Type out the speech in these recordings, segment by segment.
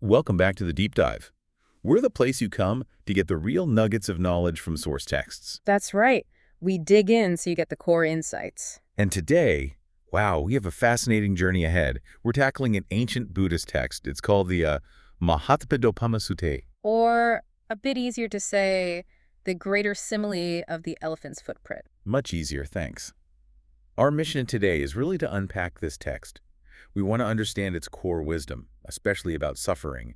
Welcome back to the Deep Dive. We're the place you come to get the real nuggets of knowledge from source texts. That's right. We dig in so you get the core insights. And today, wow, we have a fascinating journey ahead. We're tackling an ancient Buddhist text. It's called the Mahāhatthipadopamasuttaṃ. Or, a bit easier to say, the greater simile of the elephant's footprint. Much easier, thanks. Our mission today is really to unpack this text. We want to understand its core wisdom, especially about suffering,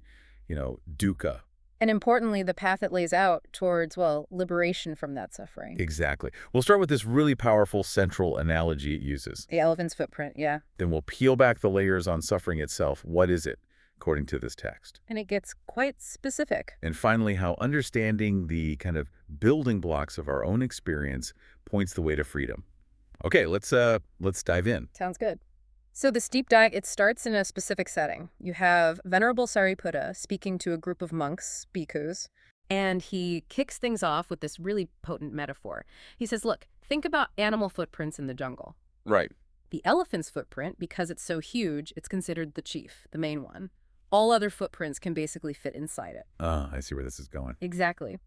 dukkha. And importantly, the path it lays out towards, well, liberation from that suffering. Exactly. We'll start with this really powerful central analogy it uses. The elephant's footprint, yeah. Then we'll peel back the layers on suffering itself. What is it, according to this text? And it gets quite specific. And finally, how understanding the kind of building blocks of our own experience points the way to freedom. Okay, let's dive in. Sounds good. So this deep dive, it starts in a specific setting. You have Venerable Sāriputta speaking to a group of monks, bhikkhus, and he kicks things off with this really potent metaphor. He says, look, think about animal footprints in the jungle. Right. The elephant's footprint, because it's so huge, it's considered the chief, the main one. All other footprints can basically fit inside it. I see where this is going. Exactly.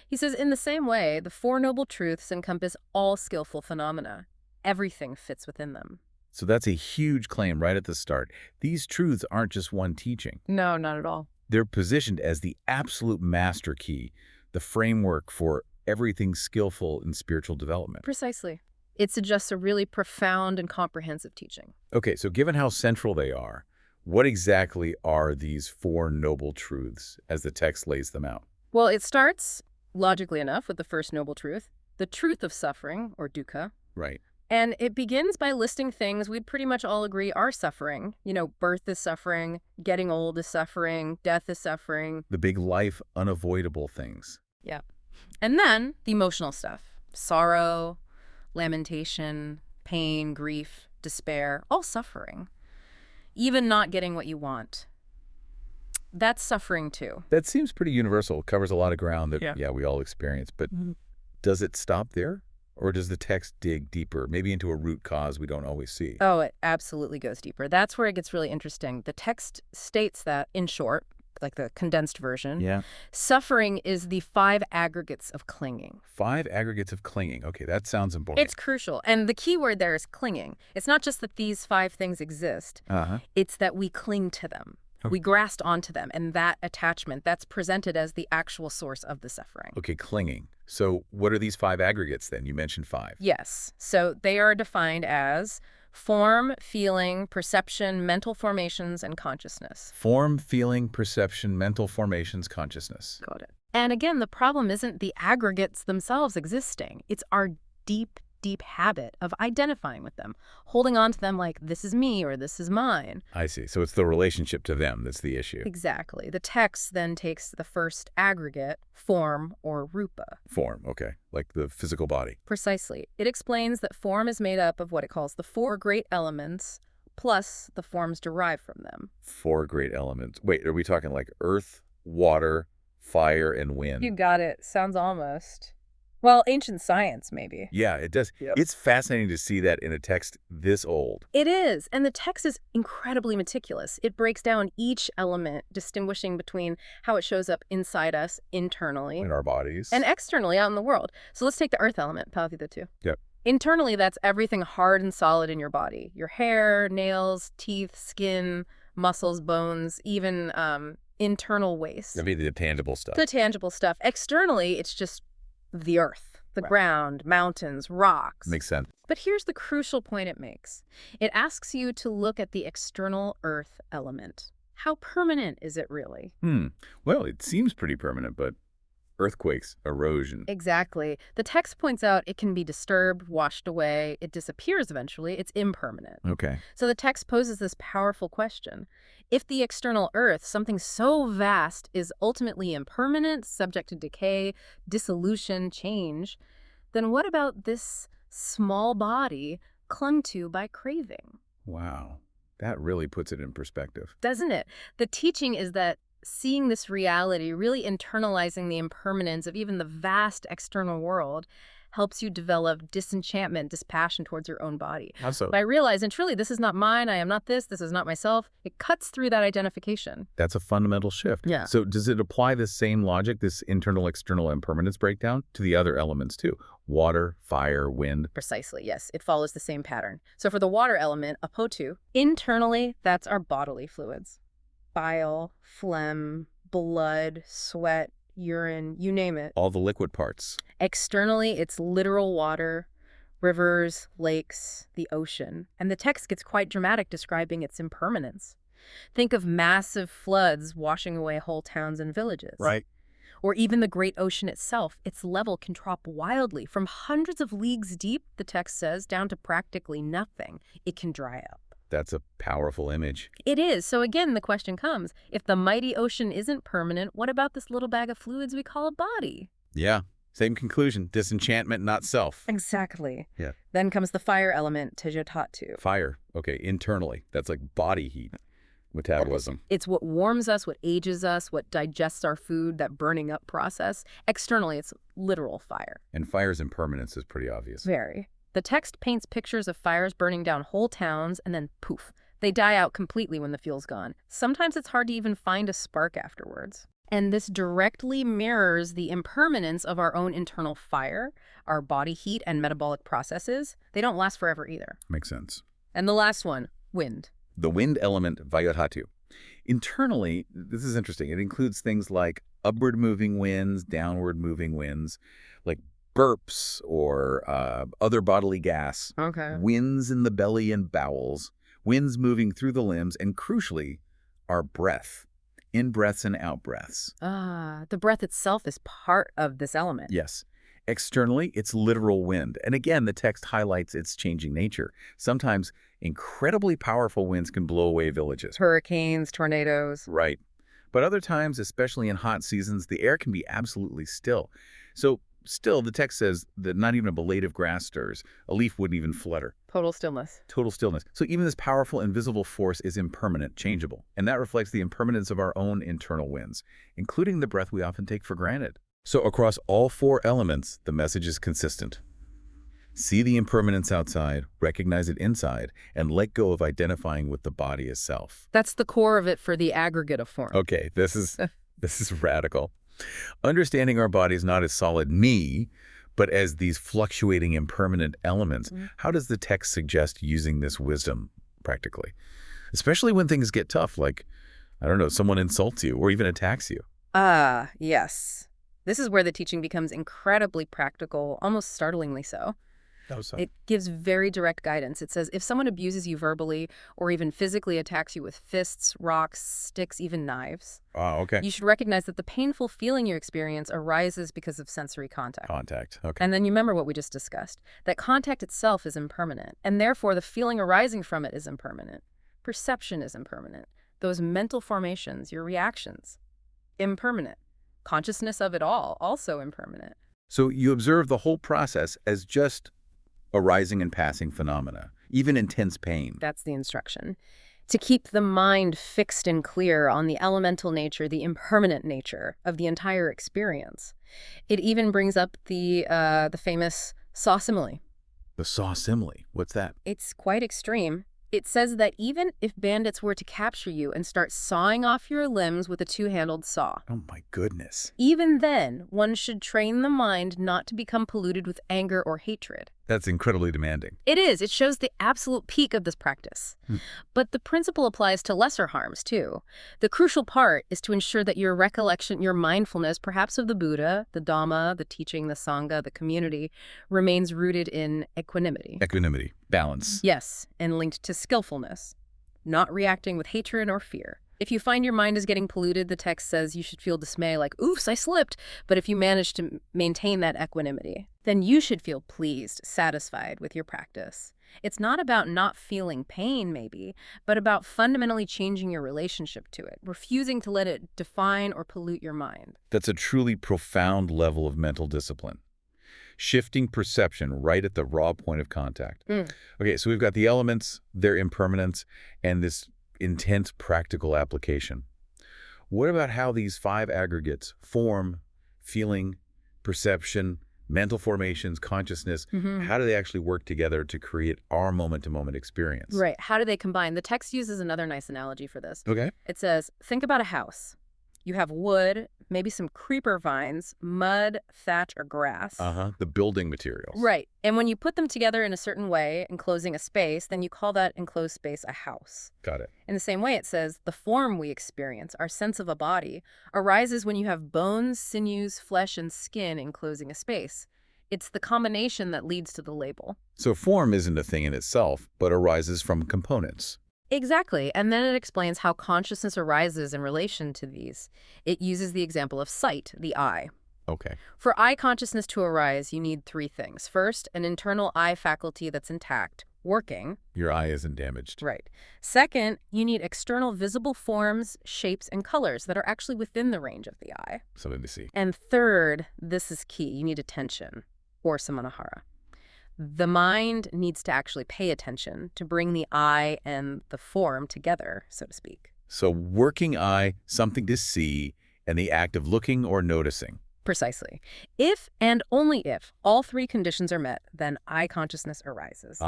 He says, in the same way, the Four Noble Truths encompass all skillful phenomena. Everything fits within them. So that's a huge claim right at the start. These truths aren't just one teaching. No, not at all. They're positioned as the absolute master key, the framework for everything skillful in spiritual development. Precisely. It suggests a really profound and comprehensive teaching. Okay, so given how central they are, what exactly are these Four Noble Truths as the text lays them out? Well, it starts, logically enough, with the first noble truth, the truth of suffering, or dukkha. Right. And it begins by listing things we'd pretty much all agree are suffering. Birth is suffering, getting old is suffering, death is suffering. The big life unavoidable things. Yeah. And then the emotional stuff. Sorrow, lamentation, pain, grief, despair, all suffering. Even not getting what you want. That's suffering too. That seems pretty universal. Covers a lot of ground that, we all experience. But does it stop there? Or does the text dig deeper, maybe into a root cause we don't always see? Oh, it absolutely goes deeper. That's where it gets really interesting. The text states that, in short, like the condensed version, suffering is the 5 aggregates of clinging. 5 aggregates of clinging. Okay, that sounds important. It's crucial. And the key word there is clinging. It's not just that these 5 things exist. It's that we cling to them. We grasp onto them, and that attachment, that's presented as the actual source of the suffering. Okay, clinging. So what are these 5 aggregates then? You mentioned 5. Yes. So they are defined as form, feeling, perception, mental formations, and consciousness. Form, feeling, perception, mental formations, consciousness. Got it. And again, the problem isn't the aggregates themselves existing. It's our deep habit of identifying with them, holding on to them like this is me or this is mine. I see. So it's the relationship to them that's the issue. Exactly. The text then takes the first aggregate, form or rupa. Form, okay. Like the physical body. Precisely. It explains that form is made up of what it calls the 4 great elements, plus the forms derived from them. 4 great elements. Wait, are we talking like earth, water, fire, and wind? You got it. Sounds almost. Well, ancient science, maybe. Yeah, it does. Yep. It's fascinating to see that in a text this old. It is. And the text is incredibly meticulous. It breaks down each element, distinguishing between how it shows up inside us internally. In our bodies. And externally out in the world. So let's take the earth element, Pāvitatu. Yep. Internally, that's everything hard and solid in your body. Your hair, nails, teeth, skin, muscles, bones, even internal waste. I mean, the tangible stuff. The tangible stuff. Externally, it's just the earth, the ground, mountains, rocks. Makes sense. But here's the crucial point it makes. It asks you to look at the external earth element. How permanent is it really? Well, it seems pretty permanent, but earthquakes, erosion. Exactly. The text points out it can be disturbed, washed away, it disappears eventually, it's impermanent. Okay. So the text poses this powerful question. If the external earth, something so vast, is ultimately impermanent, subject to decay, dissolution, change, then what about this small body clung to by craving? Wow. That really puts it in perspective. Doesn't it? The teaching is that seeing this reality, really internalizing the impermanence of even the vast external world, helps you develop disenchantment, dispassion towards your own body. How so? By realizing, truly, this is not mine, I am not this is not myself, it cuts through that identification. That's a fundamental shift. Yeah. So does it apply the same logic, this internal-external impermanence breakdown, to the other elements too? Water, fire, wind? Precisely, yes. It follows the same pattern. So for the water element, apotu, internally, that's our bodily fluids. Bile, phlegm, blood, sweat, urine, you name it. All the liquid parts. Externally, it's literal water, rivers, lakes, the ocean. And the text gets quite dramatic describing its impermanence. Think of massive floods washing away whole towns and villages. Right. Or even the great ocean itself, its level can drop wildly from hundreds of leagues deep, the text says, down to practically nothing. It can dry up. That's a powerful image. It is. So again, the question comes, if the mighty ocean isn't permanent, what about this little bag of fluids we call a body? Yeah. Same conclusion. Disenchantment, not self. Exactly. Yeah. Then comes the fire element, tejotatu. Fire. Okay, internally. That's like body heat. Metabolism. It's what warms us, what ages us, what digests our food, that burning up process. Externally, it's literal fire. And fire's impermanence is pretty obvious. Very. The text paints pictures of fires burning down whole towns and then poof, they die out completely when the fuel's gone. Sometimes it's hard to even find a spark afterwards. And this directly mirrors the impermanence of our own internal fire, our body heat and metabolic processes. They don't last forever either. Makes sense. And the last one, wind. The wind element, vayodhatu. Internally, this is interesting. It includes things like upward moving winds, downward moving winds, like burps or other bodily gas, Okay. winds in the belly and bowels, winds moving through the limbs, and crucially, our breath, in-breaths and out-breaths. The breath itself is part of this element. Yes. Externally, it's literal wind. And again, the text highlights its changing nature. Sometimes incredibly powerful winds can blow away villages. Hurricanes, tornadoes. Right. But other times, especially in hot seasons, the air can be absolutely still. So still, the text says that not even a blade of grass stirs. A leaf wouldn't even flutter. Total stillness. Total stillness. So even this powerful, invisible force is impermanent, changeable. And that reflects the impermanence of our own internal winds, including the breath we often take for granted. So across all four elements, the message is consistent. See the impermanence outside, recognize it inside, and let go of identifying with the body as self. That's the core of it for the aggregate of form. Okay, this is radical. Understanding our bodies not as solid me, but as these fluctuating impermanent elements. How does the text suggest using this wisdom practically? Especially when things get tough, like, I don't know, someone insults you or even attacks you. Yes. This is where the teaching becomes incredibly practical, almost startlingly so. It gives very direct guidance. It says, if someone abuses you verbally or even physically attacks you with fists, rocks, sticks, even knives, Okay. you should recognize that the painful feeling you experience arises because of sensory contact. Okay. And then you remember what we just discussed, that contact itself is impermanent, and therefore the feeling arising from it is impermanent. Perception is impermanent. Those mental formations, your reactions, impermanent. Consciousness of it all, also impermanent. So you observe the whole process as just arising and passing phenomena, even intense pain. That's the instruction. To keep the mind fixed and clear on the elemental nature, the impermanent nature of the entire experience. It even brings up the famous saw simile. The saw simile, what's that? It's quite extreme. It says that even if bandits were to capture you and start sawing off your limbs with a two-handled saw, Oh my goodness. even then, one should train the mind not to become polluted with anger or hatred. That's incredibly demanding. It is. It shows the absolute peak of this practice. But the principle applies to lesser harms, too. The crucial part is to ensure that your recollection, your mindfulness, perhaps of the Buddha, the Dhamma, the teaching, the Sangha, the community, remains rooted in equanimity. Equanimity, balance. Yes, and linked to skillfulness, not reacting with hatred or fear. If you find your mind is getting polluted, the text says you should feel dismay, like, oops, I slipped. But if you manage to maintain that equanimity, then you should feel pleased, satisfied with your practice. It's not about not feeling pain, maybe, but about fundamentally changing your relationship to it, refusing to let it define or pollute your mind. That's a truly profound level of mental discipline. Shifting perception right at the raw point of contact. Okay, so we've got the elements, their impermanence, and this intense practical application. What about how these five aggregates, form, feeling, perception, mental formations, consciousness, Hmm. how do they actually work together to create our moment-to-moment experience? Right. How do they combine? The text uses another nice analogy for this. Okay. It says, think about a house. You have wood, maybe some creeper vines, mud, thatch, or grass. The building materials. Right. And when you put them together in a certain way, enclosing a space, then you call that enclosed space a house. Got it. In the same way, it says, the form we experience, our sense of a body, arises when you have bones, sinews, flesh, and skin enclosing a space. It's the combination that leads to the label. So form isn't a thing in itself, but arises from components. Exactly. And then it explains how consciousness arises in relation to these. It uses the example of sight, the eye. Okay. For eye consciousness to arise, you need three things. First, an internal eye faculty that's intact, working. Your eye isn't damaged. Right. Second, you need external visible forms, shapes, and colors that are actually within the range of the eye. Something to see. And third, this is key, you need attention, or samanahara. The mind needs to actually pay attention to bring the eye and the form together, so to speak. So working eye, something to see, and the act of looking or noticing. Precisely. If and only if all three conditions are met, then eye consciousness arises.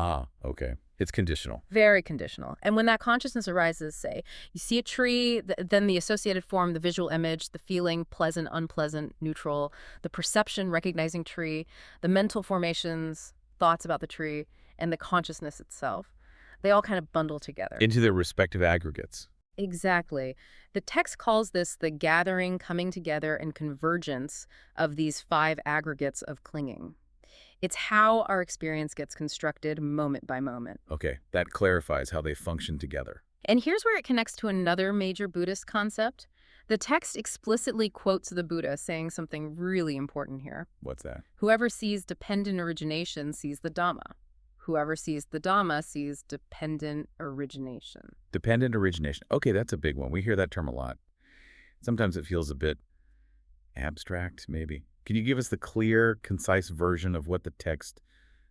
Okay. It's conditional. Very conditional. And when that consciousness arises, say, you see a tree, then the associated form, the visual image, the feeling, pleasant, unpleasant, neutral, the perception, recognizing tree, the mental formations, thoughts about the tree, and the consciousness itself, they all kind of bundle together. Into their respective aggregates. Exactly. The text calls this the gathering, coming together, and convergence of these five aggregates of clinging. It's how our experience gets constructed moment by moment. Okay, that clarifies how they function together. And here's where it connects to another major Buddhist concept. The text explicitly quotes the Buddha saying something really important here. What's that? Whoever sees dependent origination sees the Dhamma. Whoever sees the Dhamma sees dependent origination. Dependent origination. Okay, that's a big one. We hear that term a lot. Sometimes it feels a bit abstract, maybe. Can you give us the clear, concise version of what the text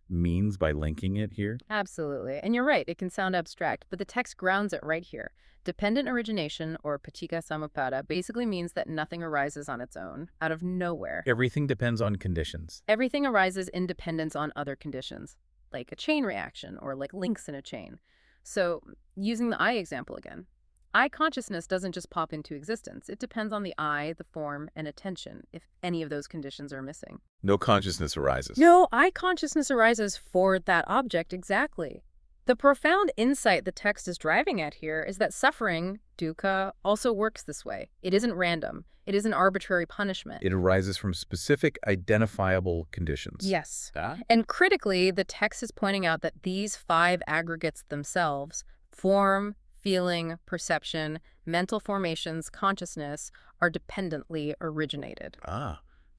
means by linking it here? Absolutely. And you're right, it can sound abstract, but the text grounds it right here. Dependent origination, or paticca samuppada, basically means that nothing arises on its own, out of nowhere. Everything depends on conditions. Everything arises in dependence on other conditions, like a chain reaction or like links in a chain. So, using the eye example again, eye consciousness doesn't just pop into existence. It depends on the eye, the form, and attention, if any of those conditions are missing. No consciousness arises. No, eye consciousness arises for that object exactly. The profound insight the text is driving at here is that suffering, dukkha, also works this way. It isn't random. It isn't arbitrary punishment. It arises from specific identifiable conditions. Yes. Ah? And critically, the text is pointing out that these five aggregates themselves, form, feeling, perception, mental formations, consciousness, are dependently originated.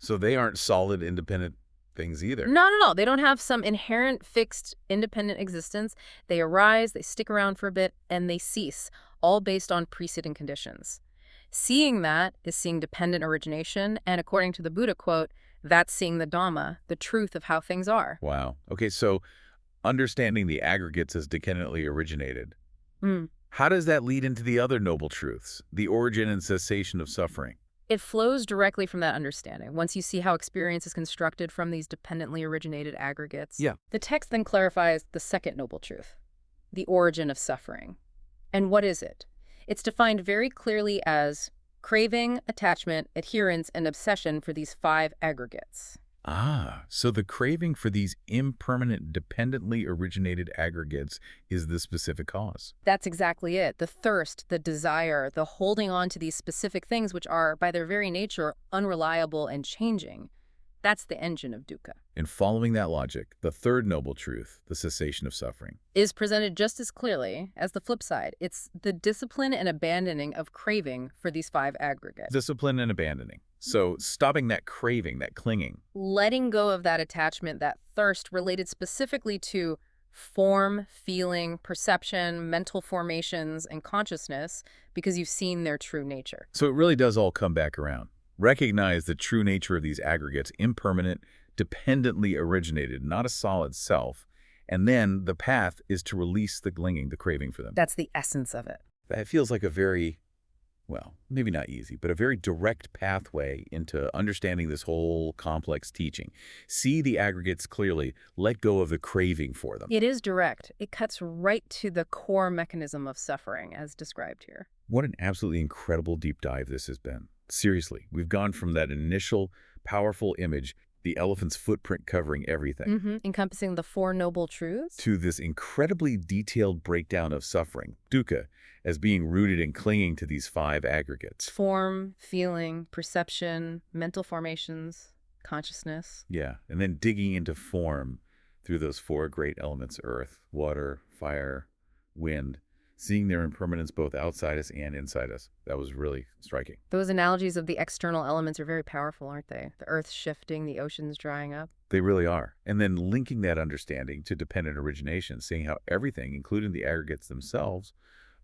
So they aren't solid, independent things either. Not at all. They don't have some inherent, fixed, independent existence. They arise, they stick around for a bit, and they cease, all based on precedent conditions. Seeing that is seeing dependent origination, and according to the Buddha quote, that's seeing the Dhamma, the truth of how things are. Wow. Okay, so understanding the aggregates as dependently originated, how does that lead into the other noble truths, the origin and cessation of suffering? It flows directly from that understanding. Once you see how experience is constructed from these dependently originated aggregates, the text then clarifies the second noble truth, the origin of suffering. And what is it? It's defined very clearly as craving, attachment, adherence, and obsession for these five aggregates. So the craving for these impermanent, dependently originated aggregates is the specific cause. That's exactly it. The thirst, the desire, the holding on to these specific things which are, by their very nature, unreliable and changing. That's the engine of dukkha. And following that logic, the third noble truth, the cessation of suffering, is presented just as clearly as the flip side. It's the discipline and abandoning of craving for these five aggregates. discipline and abandoning. So stopping that craving, that clinging. Letting go of that attachment, that thirst related specifically to form, feeling, perception, mental formations, and consciousness because you've seen their true nature. So it really does all come back around. Recognize the true nature of these aggregates, impermanent, dependently originated, not a solid self. And then the path is to release the clinging, the craving for them. That's the essence of it. That feels like a very well, maybe not easy, but a very direct pathway into understanding this whole complex teaching. See the aggregates clearly, let go of the craving for them. It is direct. It cuts right to the core mechanism of suffering, as described here. What an absolutely incredible deep dive this has been. Seriously, we've gone from that initial powerful image, the elephant's footprint covering everything, Encompassing the Four Noble Truths. to this incredibly detailed breakdown of suffering, dukkha, as being rooted and clinging to these 5 aggregates. Form, feeling, perception, mental formations, consciousness. Yeah, and then digging into form through those 4 great elements, earth, water, fire, wind, seeing their impermanence both outside us and inside us. That was really striking. Those analogies of the external elements are very powerful, aren't they? The earth shifting, the oceans drying up. They really are. And then linking that understanding to dependent origination, seeing how everything, including the aggregates themselves,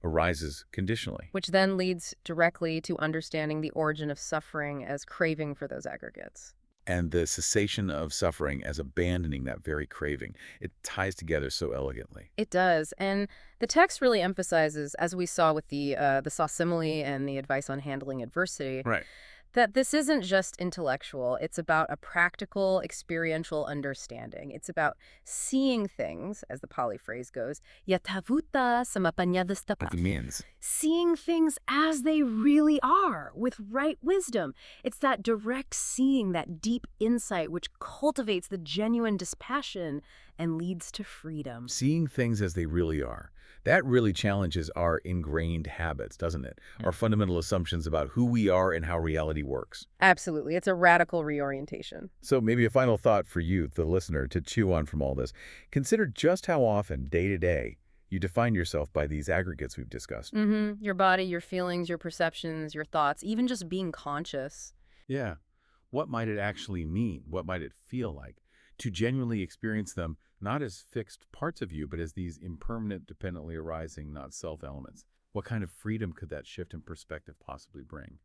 arises conditionally. Which then leads directly to understanding the origin of suffering as craving for those aggregates. And the cessation of suffering as abandoning that very craving. It ties together so elegantly. It does. And the text really emphasizes, as we saw with the simile and the advice on handling adversity, Right. that this isn't just intellectual. It's about a practical, experiential understanding. It's about seeing things, as the Pali phrase goes, yathavutta samapanyadastapa. It means. Seeing things as they really are, with right wisdom. It's that direct seeing, that deep insight, which cultivates the genuine dispassion and leads to freedom. Seeing things as they really are. That really challenges our ingrained habits, doesn't it? Our fundamental assumptions about who we are and how reality works. Absolutely. It's a radical reorientation. So maybe a final thought for you, the listener, to chew on from all this. Consider just how often, day to day, you define yourself by these aggregates we've discussed. Your body, your feelings, your perceptions, your thoughts, even just being conscious. Yeah. What might it actually mean? What might it feel like? To genuinely experience them not as fixed parts of you, but as these impermanent, dependently arising, not self elements. What kind of freedom could that shift in perspective possibly bring?